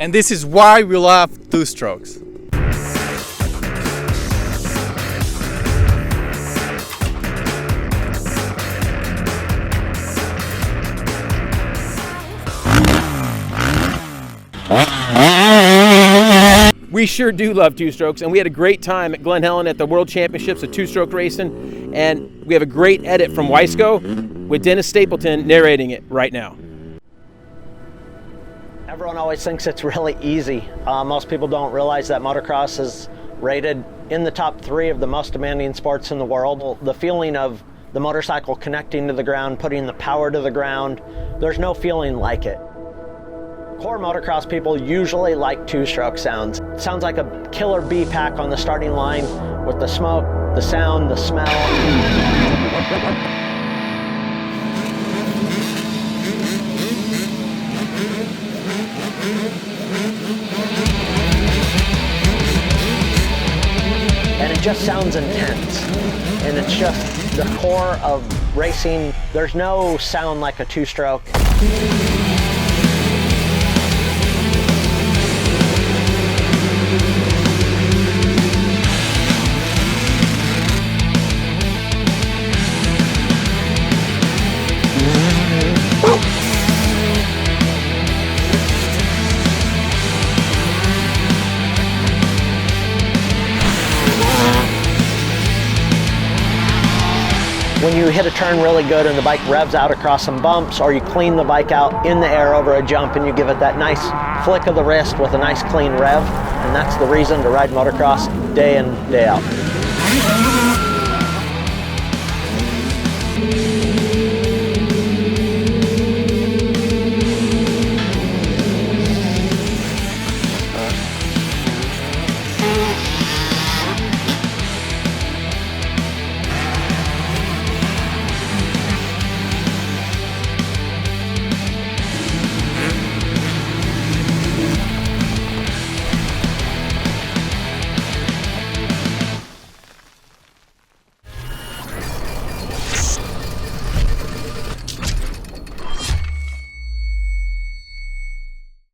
And this is why we love two-strokes. We sure do love two-strokes, and we had a great time at Glen Helen at the World Championships of two-stroke racing, and we have a great edit from Wiseco with Dennis Stapleton narrating it right now. Everyone always thinks it's really easy. Most people don't realize that motocross is rated in the top 3 of the most demanding sports in the world. The feeling of the motorcycle connecting to the ground, putting the power to the ground, there's no feeling like it. Core motocross people usually like two-stroke sounds. It sounds like a killer B-pack on the starting line with the smoke, the sound, the smell. And it just sounds intense. And it's just the core of racing. There's no sound like a two-stroke. When you hit a turn really good and the bike revs out across some bumps, or you clean the bike out in the air over a jump and you give it that nice flick of the wrist with a nice clean rev, and that's the reason to ride motocross day in, day out.